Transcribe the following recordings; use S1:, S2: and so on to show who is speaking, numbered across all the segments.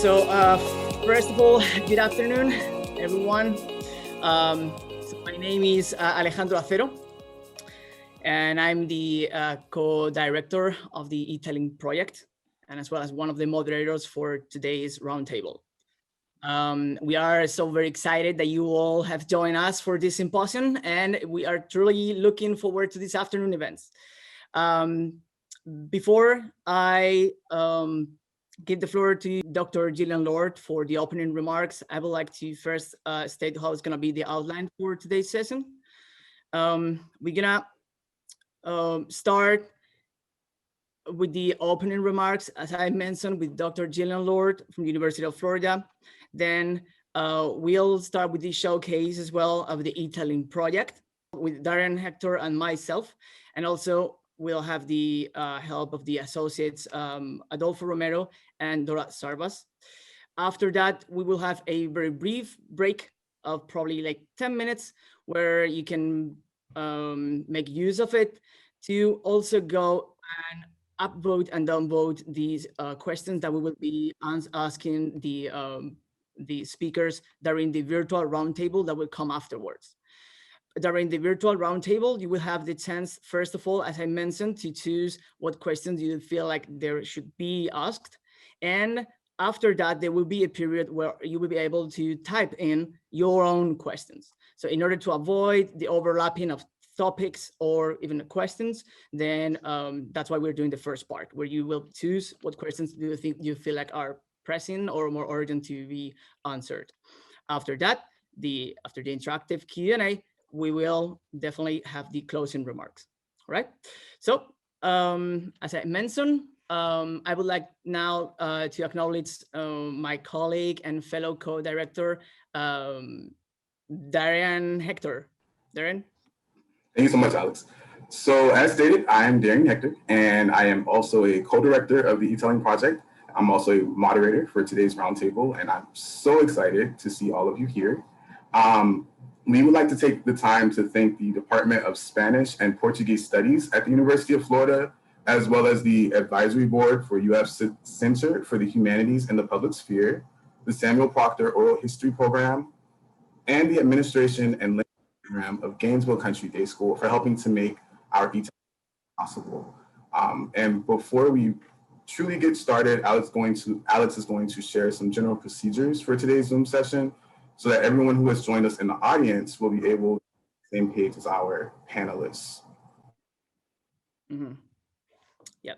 S1: So first of all, good afternoon, everyone. So my name is Alejandro Alfero, and I'm the co-director of the e-tailing project, and as well as one of the moderators for today's roundtable. We are so very excited that you all have joined us for this symposium, and we are truly looking forward to this afternoon events. Before I give the floor to Dr. Gillian Lord for the opening remarks, I would like to first state how it's going to be the outline for today's session. We're going to start with the opening remarks, as I mentioned, with Dr. Gillian Lord from the University of Florida. Then we'll start with the showcase as well of the e-tailing project with Darian, Hector, and myself. And also we'll have the help of the associates Adolfho, Romero, and Dora Szarvas. After that, we will have a very brief break of probably like 10 minutes where you can make use of it to also go and upvote and downvote these questions that we will be asking the speakers during the virtual roundtable that will come afterwards. During the virtual roundtable, you will have the chance, first of all, as I mentioned, to choose what questions you feel like there should be asked. And after that, there will be a period where you will be able to type in your own questions. So in order to avoid the overlapping of topics or even questions, then that's why we're doing the first part, where you will choose what questions do you think you feel like are pressing or more urgent to be answered. After that, after the interactive Q&A, we will definitely have the closing remarks. All right. So as I mentioned, I would like now to acknowledge my colleague and fellow co-director, Darian Hector. Darian?
S2: Thank you so much, Alex. So as stated, I am Darian Hector, and I am also a co-director of the e-tailing project. I'm also a moderator for today's roundtable, and I'm so excited to see all of you here. We would like to take the time to thank the Department of Spanish and Portuguese Studies at the University of Florida, as well as the Advisory Board for UF's Center for the Humanities and the Public Sphere, the Samuel Proctor Oral History Program, and the Administration and Language Program of Gainesville Country Day School for helping to make our e-tailing possible. And before we truly get started, Alex is going to share some general procedures for today's Zoom session, so that everyone who has joined us in the audience will be able to be on the same page as our panelists.
S1: Mm-hmm. Yeah.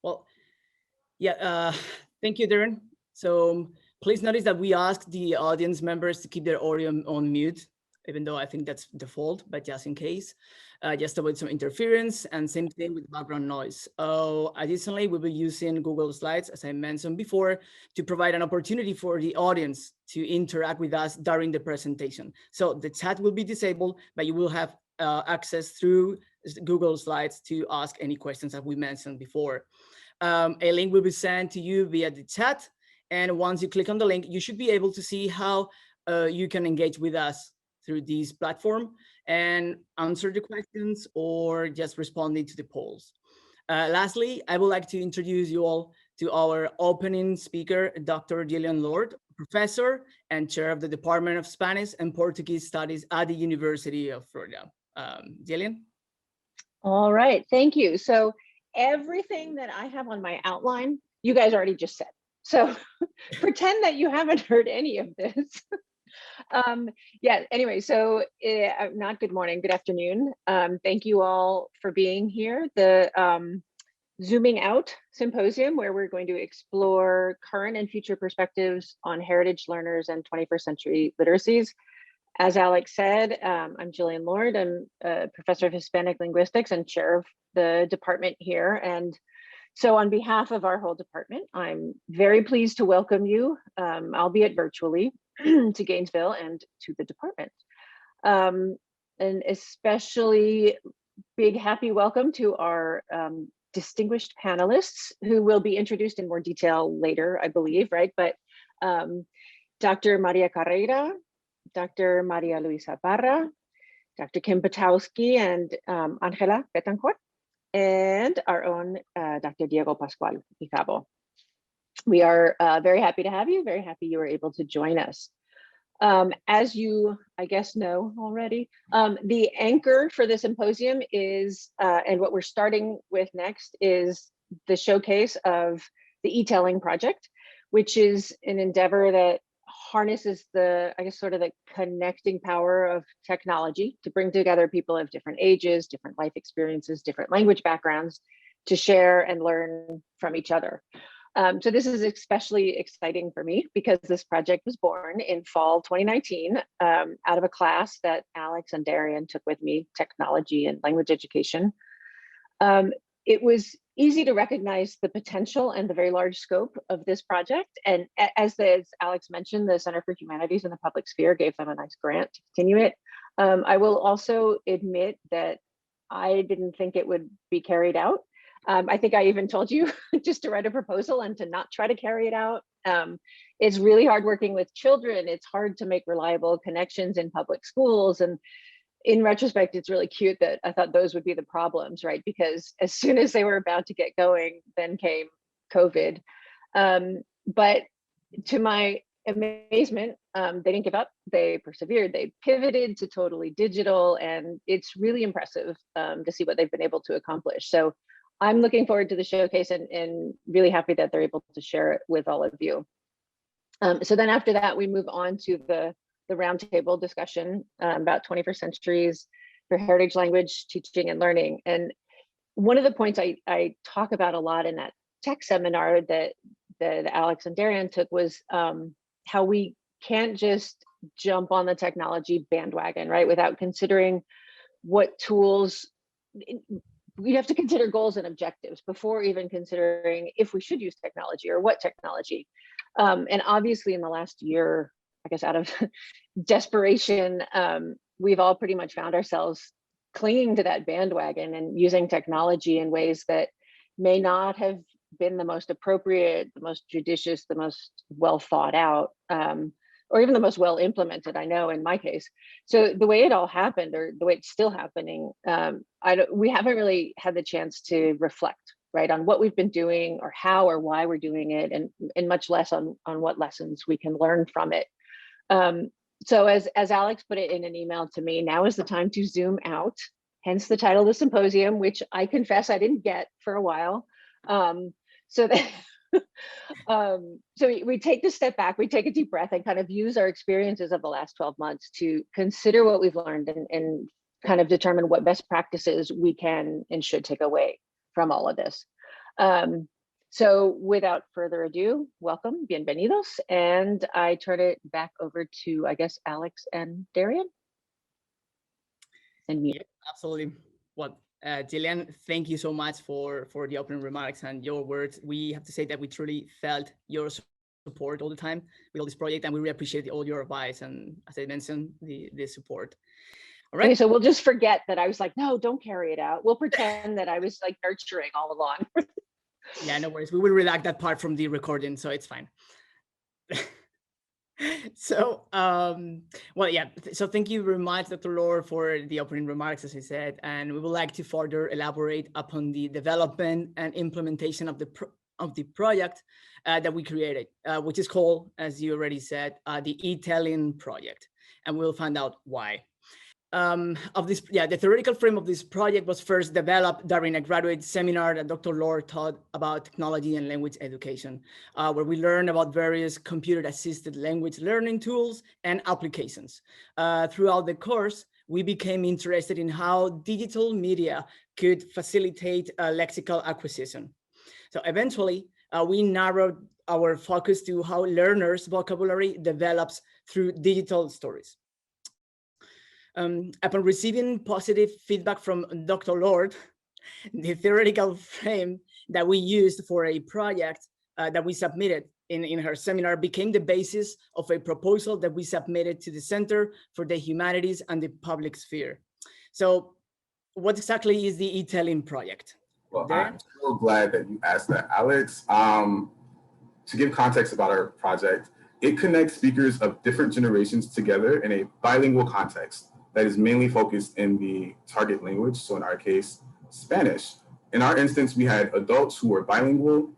S1: Well, yeah. Thank you, Darren. So please notice that we ask the audience members to keep their audio on mute, even though I think that's default, but just in case, just avoid some interference, and same thing with background noise. Additionally, we'll be using Google Slides, as I mentioned before, to provide an opportunity for the audience to interact with us during the presentation. So the chat will be disabled, but you will have access through Google Slides to ask any questions that we mentioned before. A link will be sent to you via the chat, and once you click on the link, you should be able to see how you can engage with us through this platform and answer the questions or just responding to the polls. Lastly, I would like to introduce you all to our opening speaker, Dr. Gillian Lord, professor and chair of the Department of Spanish and Portuguese Studies at the University of Florida. Gillian?
S3: All right, thank you. So everything that I have on my outline, you guys already just said. So pretend that you haven't heard any of this. Yeah, anyway, so not good morning, good afternoon. Thank you all for being here. The Zooming Out Symposium, where we're going to explore current and future perspectives on heritage learners and 21st century literacies. As Alex said, I'm Gillian Lord. I'm a professor of Hispanic linguistics and chair of the department here. And so on behalf of our whole department, I'm very pleased to welcome you, albeit virtually, to Gainesville and to the department. And especially big happy welcome to our distinguished panelists, who will be introduced in more detail later, I believe, right? But Dr. Maria Carreira, Dr. Maria Luisa Barra, Dr. Kim Patowski, and Angela Betancourt, and our own Dr. Diego Pascual Ijabo. We are very happy to have you, very happy you were able to join us. As you, I guess, know already, the anchor for the symposium is, and what we're starting with next is the showcase of the e-telling project, which is an endeavor that harnesses the, I guess, sort of the connecting power of technology to bring together people of different ages, different life experiences, different language backgrounds to share and learn from each other. So this is especially exciting for me because this project was born in fall 2019 out of a class that Alex and Darian took with me, technology and language education. It was easy to recognize the potential and the very large scope of this project. And as Alex mentioned, the Center for Humanities in the Public Sphere gave them a nice grant to continue it. I will also admit that I didn't think it would be carried out. I think I even told you just to write a proposal and to not try to carry it out. It's really hard working with children. It's hard to make reliable connections in public schools. And in retrospect, it's really cute that I thought those would be the problems, right? Because as soon as they were about to get going, then came COVID. But to my amazement, they didn't give up. They persevered. They pivoted to totally digital. And it's really impressive to see what they've been able to accomplish. So I'm looking forward to the showcase and really happy that they're able to share it with all of you. So then after that, we move on to the roundtable discussion about 21st centuries for heritage language teaching and learning. And one of the points I talk about a lot in that tech seminar that Alex and Darian took was how we can't just jump on the technology bandwagon, right? Without considering what tools, we have to consider goals and objectives before even considering if we should use technology or what technology. And obviously in the last year, I guess out of desperation, we've all pretty much found ourselves clinging to that bandwagon and using technology in ways that may not have been the most appropriate, the most judicious, the most well thought out, or even the most well implemented, I know in my case. So the way it all happened, or the way it's still happening, we haven't really had the chance to reflect, right, on what we've been doing or how or why we're doing it, and much less on what lessons we can learn from it. So as Alex put it in an email to me, now is the time to zoom out, hence the title of the symposium, which I confess I didn't get for a while. So that so we take the step back, we take a deep breath and kind of use our experiences of the last 12 months to consider what we've learned and kind of determine what best practices we can and should take away from all of this. So without further ado, welcome, bienvenidos, and I turn it back over to, I guess, Alex and Darian. And me.
S1: Yeah, absolutely. Well, Gillian, thank you so much for the opening remarks and your words. We have to say that we truly felt your support all the time with all this project, and we really appreciate all your advice and, as I mentioned, the support. All right.
S3: Okay, so we'll just forget that I was like, no, don't carry it out. We'll pretend that I was like nurturing all along.
S1: Yeah, no worries. We will redact that part from the recording, so it's fine. So, well, yeah. So thank you very much, Dr. Lord, for the opening remarks, as I said, and we would like to further elaborate upon the development and implementation of the project that we created, which is called, as you already said, the e-telling project, and we'll find out why. The theoretical frame of this project was first developed during a graduate seminar that Dr. Lord taught about technology and language education, where we learned about various computer-assisted language learning tools and applications. Throughout the course, we became interested in how digital media could facilitate lexical acquisition. So eventually, we narrowed our focus to how learners' vocabulary develops through digital stories. Upon receiving positive feedback from Dr. Lord, the theoretical frame that we used for a project that we submitted in her seminar became the basis of a proposal that we submitted to the Center for the Humanities and the Public Sphere. So what exactly is the e-telling project?
S2: Well,
S1: Darian?
S2: I'm so glad that you asked that, Alex. To give context about our project, it connects speakers of different generations together in a bilingual context that is mainly focused in the target language, so in our case, Spanish. In our instance, we had adults who were bilingual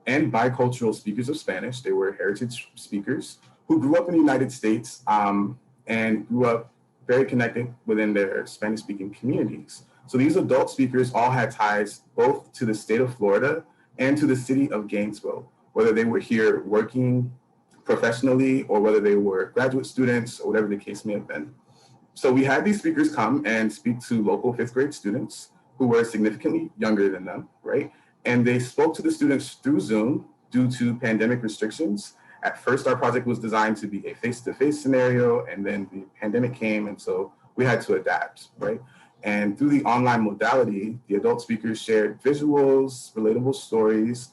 S2: and bicultural speakers of Spanish. They were heritage speakers who grew up in the United States and grew up very connected within their Spanish-speaking communities. So these adult speakers all had ties both to the state of Florida and to the city of Gainesville, whether they were here working professionally or whether they were graduate students or whatever the case may have been. So we had these speakers come and speak to local 5th grade students who were significantly younger than them, right? And they spoke to the students through Zoom due to pandemic restrictions. At first, our project was designed to be a face-to-face scenario, and then the pandemic came, and so we had to adapt, right? And through the online modality, the adult speakers shared visuals, relatable stories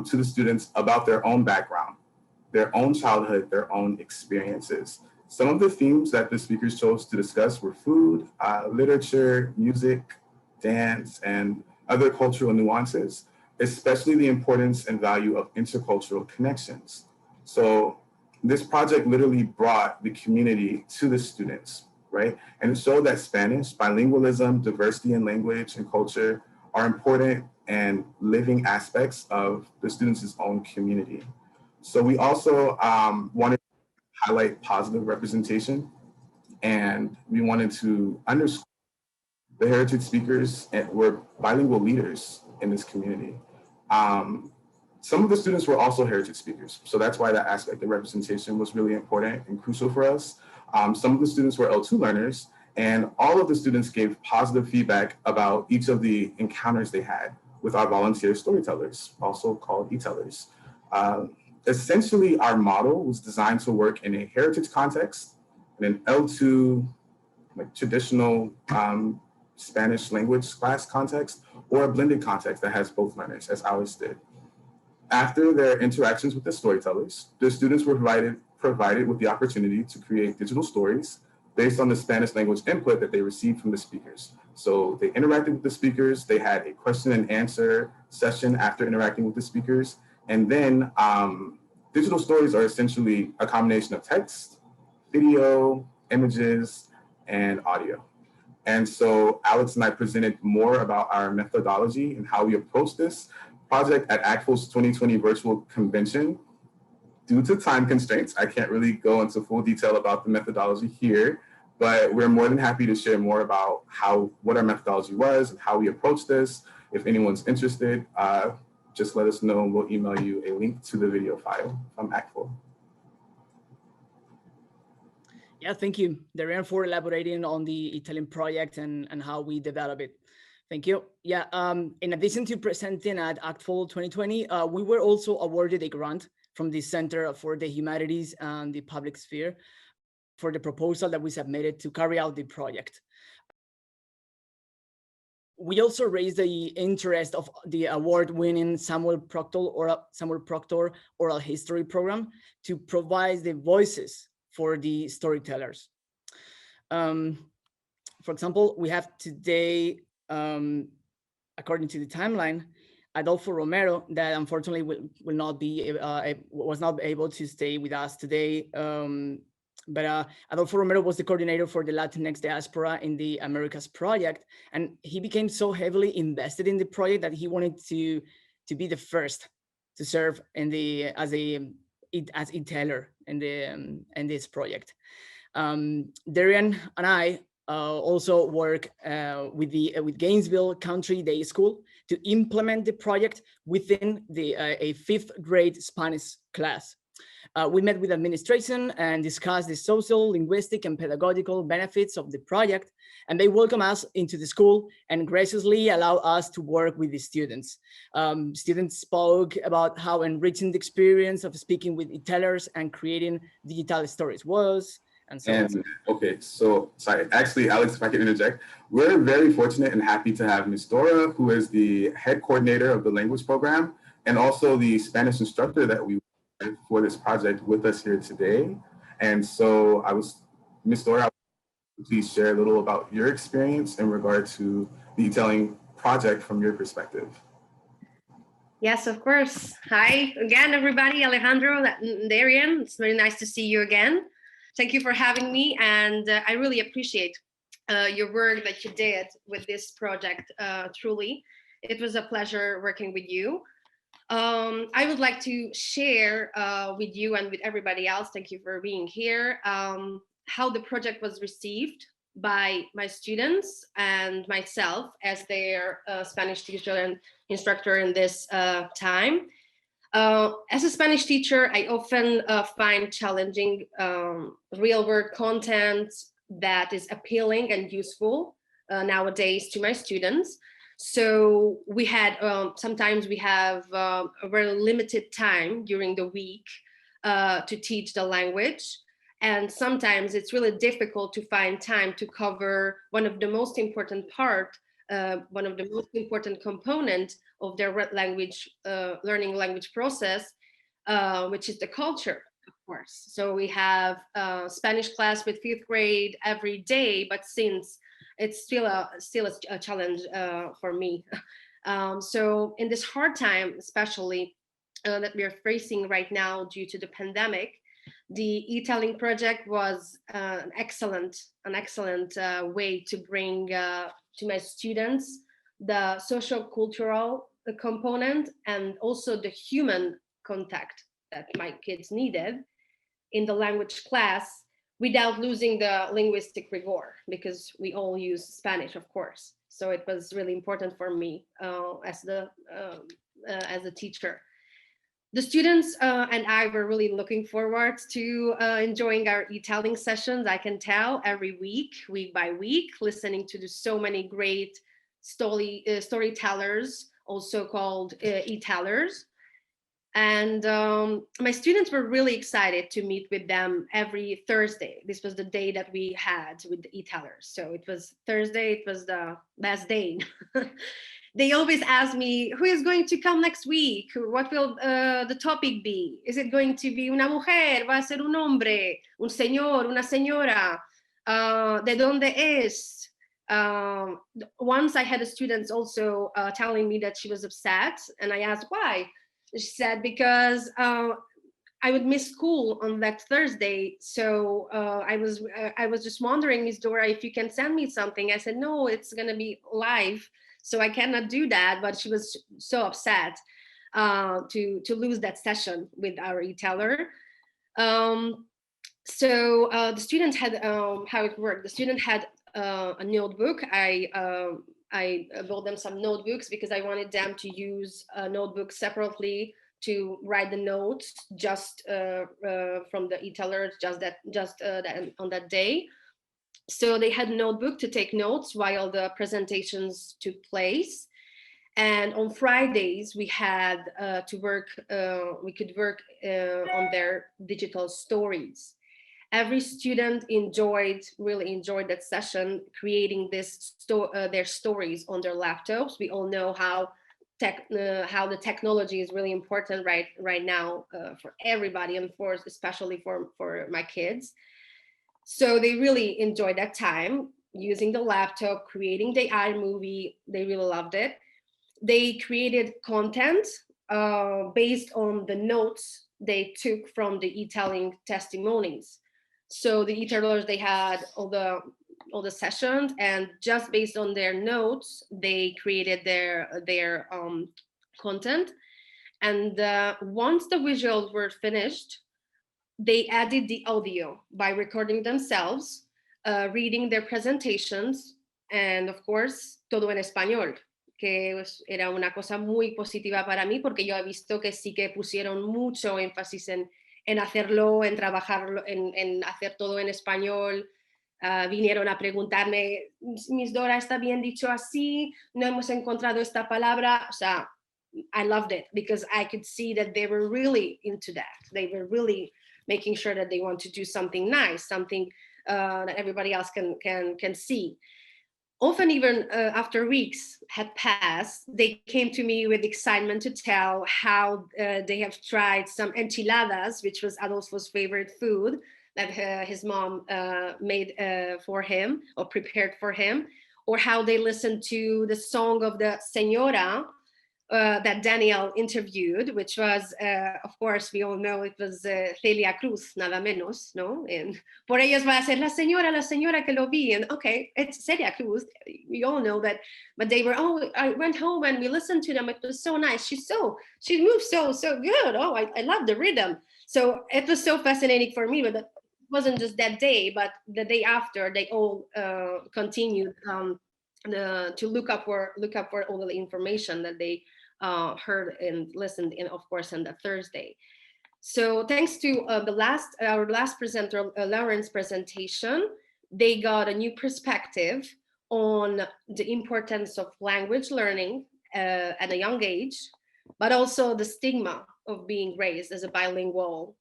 S2: to the students about their own background, their own childhood, their own experiences. Some of the themes that the speakers chose to discuss were food, literature, music, dance, and other cultural nuances, especially the importance and value of intercultural connections. So this project literally brought the community to the students, right? And it showed that Spanish, bilingualism, diversity in language and culture are important and living aspects of the students' own community. So we also wanted to highlight positive representation, and we wanted to underscore the heritage speakers were bilingual leaders in this community. Some of the students were also heritage speakers, so that's why that aspect of representation was really important and crucial for us. Some of the students were L2 learners, and all of the students gave positive feedback about each of the encounters they had with our volunteer storytellers, also called e-tellers. Essentially, our model was designed to work in a heritage context, in an L2, like traditional Spanish language class context, or a blended context that has both learners, as ours did. After their interactions with the storytellers, the students were provided with the opportunity to create digital stories based on the Spanish language input that they received from the speakers. So they interacted with the speakers, they had a question and answer session after interacting with the speakers, and then digital stories are essentially a combination of text, video, images, and audio. And so Alex and I presented more about our methodology and how we approach this project at ACTFL's 2020 virtual convention. Due to time constraints, I can't really go into full detail about the methodology here, but we're more than happy to share more about what our methodology was and how we approach this. If anyone's interested, just let us know and we'll email you a link to the video file from ACTFL.
S1: Yeah, thank you, Darian, for elaborating on the Italian project and how we develop it. Thank you. Yeah, in addition to presenting at ACTFL 2020, we were also awarded a grant from the Center for the Humanities and the Public Sphere for the proposal that we submitted to carry out the project. We also raised the interest of the award-winning Samuel Proctor Oral History Program to provide the voices for the storytellers. For example, we have today, according to the timeline, Adolfho Romero, that unfortunately was not able to stay with us today. But Adolfo Romero was the coordinator for the Latinx diaspora in the Americas project, and he became so heavily invested in the project that he wanted to be the first to serve in as e-teller in this project. Darian and I also work with Gainesville Country Day School to implement the project within a 5th grade Spanish class. We met with administration and discussed the social, linguistic, and pedagogical benefits of the project, and they welcome us into the school and graciously allow us to work with the students. Students spoke about how enriching the experience of speaking with e-tellers and creating digital stories was, and so on.
S2: Okay, so sorry, actually, Alex, if I can interject, we're very fortunate and happy to have Ms. Dora, who is the head coordinator of the language program, and also the Spanish instructor that we for this project with us here today. And so Ms. Dora, please share a little about your experience in regard to the e-telling project from your perspective.
S4: Yes, of course. Hi again, everybody. Alejandro, Darian, it's very nice to see you again. Thank you for having me, and I really appreciate your work that you did with this project, truly. It was a pleasure working with you. I would like to share with you and with everybody else, thank you for being here, how the project was received by my students and myself as their Spanish teacher and instructor in this time. As a Spanish teacher, I often find challenging real-world content that is appealing and useful nowadays to my students. So we had, sometimes we have a very limited time during the week to teach the language. And sometimes it's really difficult to find time to cover one of the most important one of the most important components of their language, learning language process, which is the culture, of course. So we have Spanish class with 5th grade every day, but since it's still a challenge for me. So in this hard time, especially that we are facing right now due to the pandemic, the e-telling project was an excellent way to bring to my students the social cultural component and also the human contact that my kids needed in the language class without losing the linguistic rigor, because we all use Spanish, of course. So it was really important for me as a teacher. The students and I were really looking forward to enjoying our e-telling sessions. I can tell every week by week, listening to so many great storytellers, also called e-tellers. And my students were really excited to meet with them every Thursday. This was the day that we had with the e-tellers. So it was Thursday, it was the last day. They always ask me, who is going to come next week? What will the topic be? Is it going to be una mujer? ¿Va a ser un hombre? ¿Un señor? ¿Una señora? ¿De dónde es? Once I had a student also telling me that she was upset, and I asked why. She said, because I would miss school on that Thursday. So I was just wondering, Miss Dora, if you can send me something. I said, no, it's going to be live, so I cannot do that. But she was so upset to lose that session with our e-teller. So the student had, how it worked, the student had a notebook. I bought them some notebooks because I wanted them to use a notebook separately to write the notes just from the e-teller, on that day. So they had a notebook to take notes while the presentations took place. And on Fridays, we had to work, we could work on their digital stories. Every student really enjoyed that session, creating their stories on their laptops. We all know how the technology is really important right now for everybody, and especially for my kids. So they really enjoyed that time using the laptop, creating the iMovie. They really loved it. They created content based on the notes they took from the e-telling testimonies. So the e-tellers, they had all the sessions, and just based on their notes, they created their content. And once the visuals were finished, they added the audio by recording themselves, reading their presentations, and of course, todo en español, que era una cosa muy positiva para mí, porque yo he visto que sí que pusieron mucho énfasis en hacerlo, en trabajarlo, en hacer todo en español. Vinieron a preguntarme, Miss Dora, ¿está bien dicho así? No hemos encontrado esta palabra. O sea, I loved it because I could see that they were really into that. They were really making sure that they want to do something nice, something that everybody else can see. Often, even after weeks had passed, they came to me with excitement to tell how they have tried some enchiladas, which was Adolfo's favorite food that his mom made for him or prepared for him, or how they listened to the song of the Señora that Daniel interviewed, which was, of course, we all know it was Celia Cruz, nada menos, ¿no? And por ellos va a ser la señora que lo vi. And okay, it's Celia Cruz. We all know that, but they were, oh, I went home and we listened to them. It was so nice. She moves so good. Oh, I love the rhythm. So it was so fascinating for me, but it wasn't just that day, but the day after, they all continued to look up for all the information that they heard and listened in, of course, on the Thursday. So thanks to our last presenter, Lauren's presentation, they got a new perspective on the importance of language learning at a young age, but also the stigma of being raised as a bilingual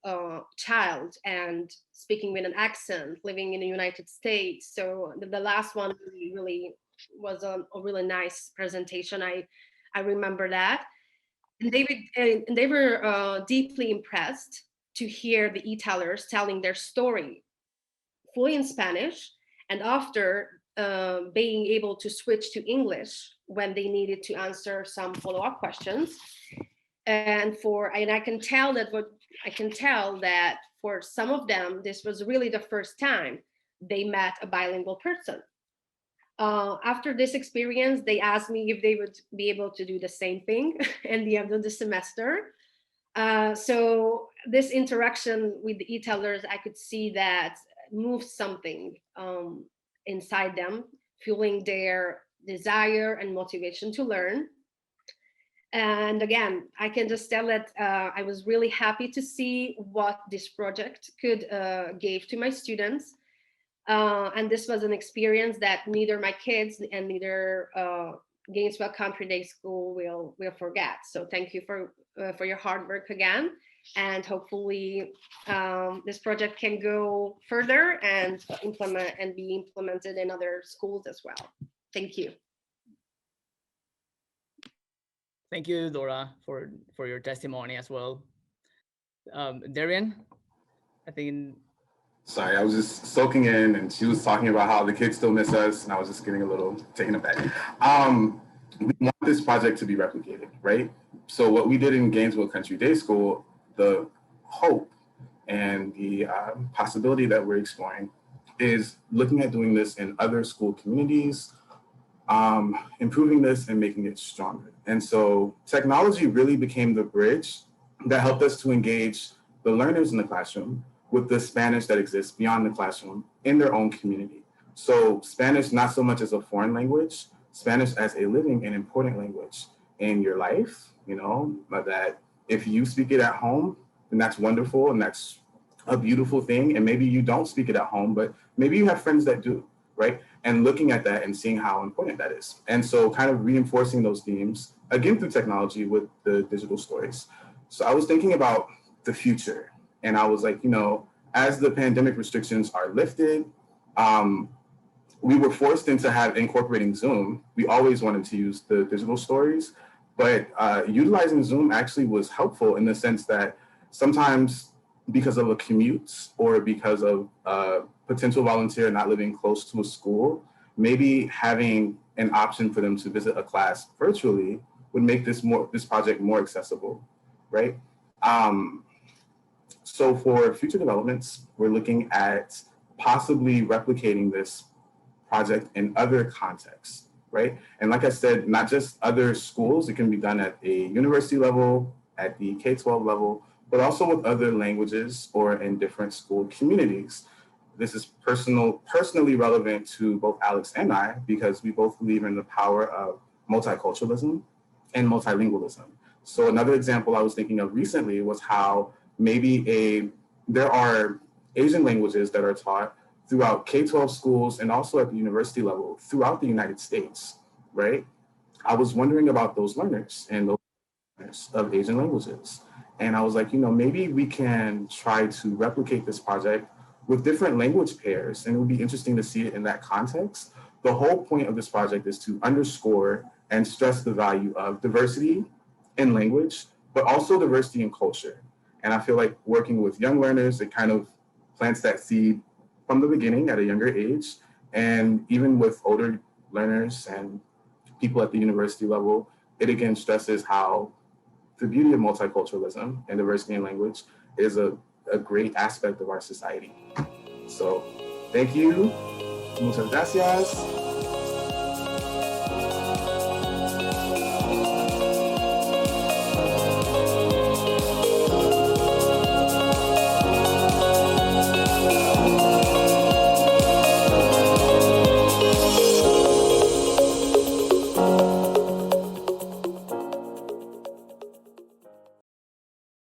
S4: child and speaking with an accent, living in the United States. So the last one really was a really nice presentation. I remember that. And they were deeply impressed to hear the e-tellers telling their story fully in Spanish, and after being able to switch to English when they needed to answer some follow-up questions. And I can tell that for some of them, this was really the first time they met a bilingual person. After this experience, they asked me if they would be able to do the same thing at the end of the semester. So this interaction with the e-tellers, I could see that moved something inside them, fueling their desire and motivation to learn. And again, I can just tell that I was really happy to see what this project could give to my students. And this was an experience that neither my kids and neither Gainesville Country Day School will forget. So thank you for your hard work again. And hopefully this project can go further and be implemented in other schools as well. Thank you.
S1: Thank you, Dora, for your testimony as well. Darian, I think.
S2: Sorry, I was just soaking in, and she was talking about how the kids still miss us, and I was just getting a little taken aback. We want this project to be replicated, right? So what we did in Gainesville Country Day School, the hope and the possibility that we're exploring is looking at doing this in other school communities, improving this and making it stronger. And so technology really became the bridge that helped us to engage the learners in the classroom with the Spanish that exists beyond the classroom in their own community. So Spanish, not so much as a foreign language, Spanish as a living and important language in your life, you know, but that if you speak it at home, then that's wonderful and that's a beautiful thing. And maybe you don't speak it at home, but maybe you have friends that do, right? And looking at that and seeing how important that is. And so kind of reinforcing those themes, again, through technology with the digital stories. So I was thinking about the future. And I was like, you know, as the pandemic restrictions are lifted, we were forced into incorporating Zoom. We always wanted to use the digital stories, but utilizing Zoom actually was helpful in the sense that sometimes because of a commute or because of a potential volunteer not living close to a school, maybe having an option for them to visit a class virtually would make this project more accessible, right? So for future developments, we're looking at possibly replicating this project in other contexts, right? And like I said, not just other schools, it can be done at a university level, at the K-12 level, but also with other languages or in different school communities. This is personally relevant to both Alex and I, because we both believe in the power of multiculturalism and multilingualism. So another example I was thinking of recently was how maybe there are Asian languages that are taught throughout K-12 schools and also at the university level throughout the United States, right? I was wondering about those learners and those learners of Asian languages. And I was like, you know, maybe we can try to replicate this project with different language pairs, and it would be interesting to see it in that context. The whole point of this project is to underscore and stress the value of diversity in language, but also diversity in culture. And I feel like working with young learners, it kind of plants that seed from the beginning at a younger age. And even with older learners and people at the university level, it again stresses how the beauty of multiculturalism and diversity in language is a great aspect of our society. So thank you. Muchas gracias.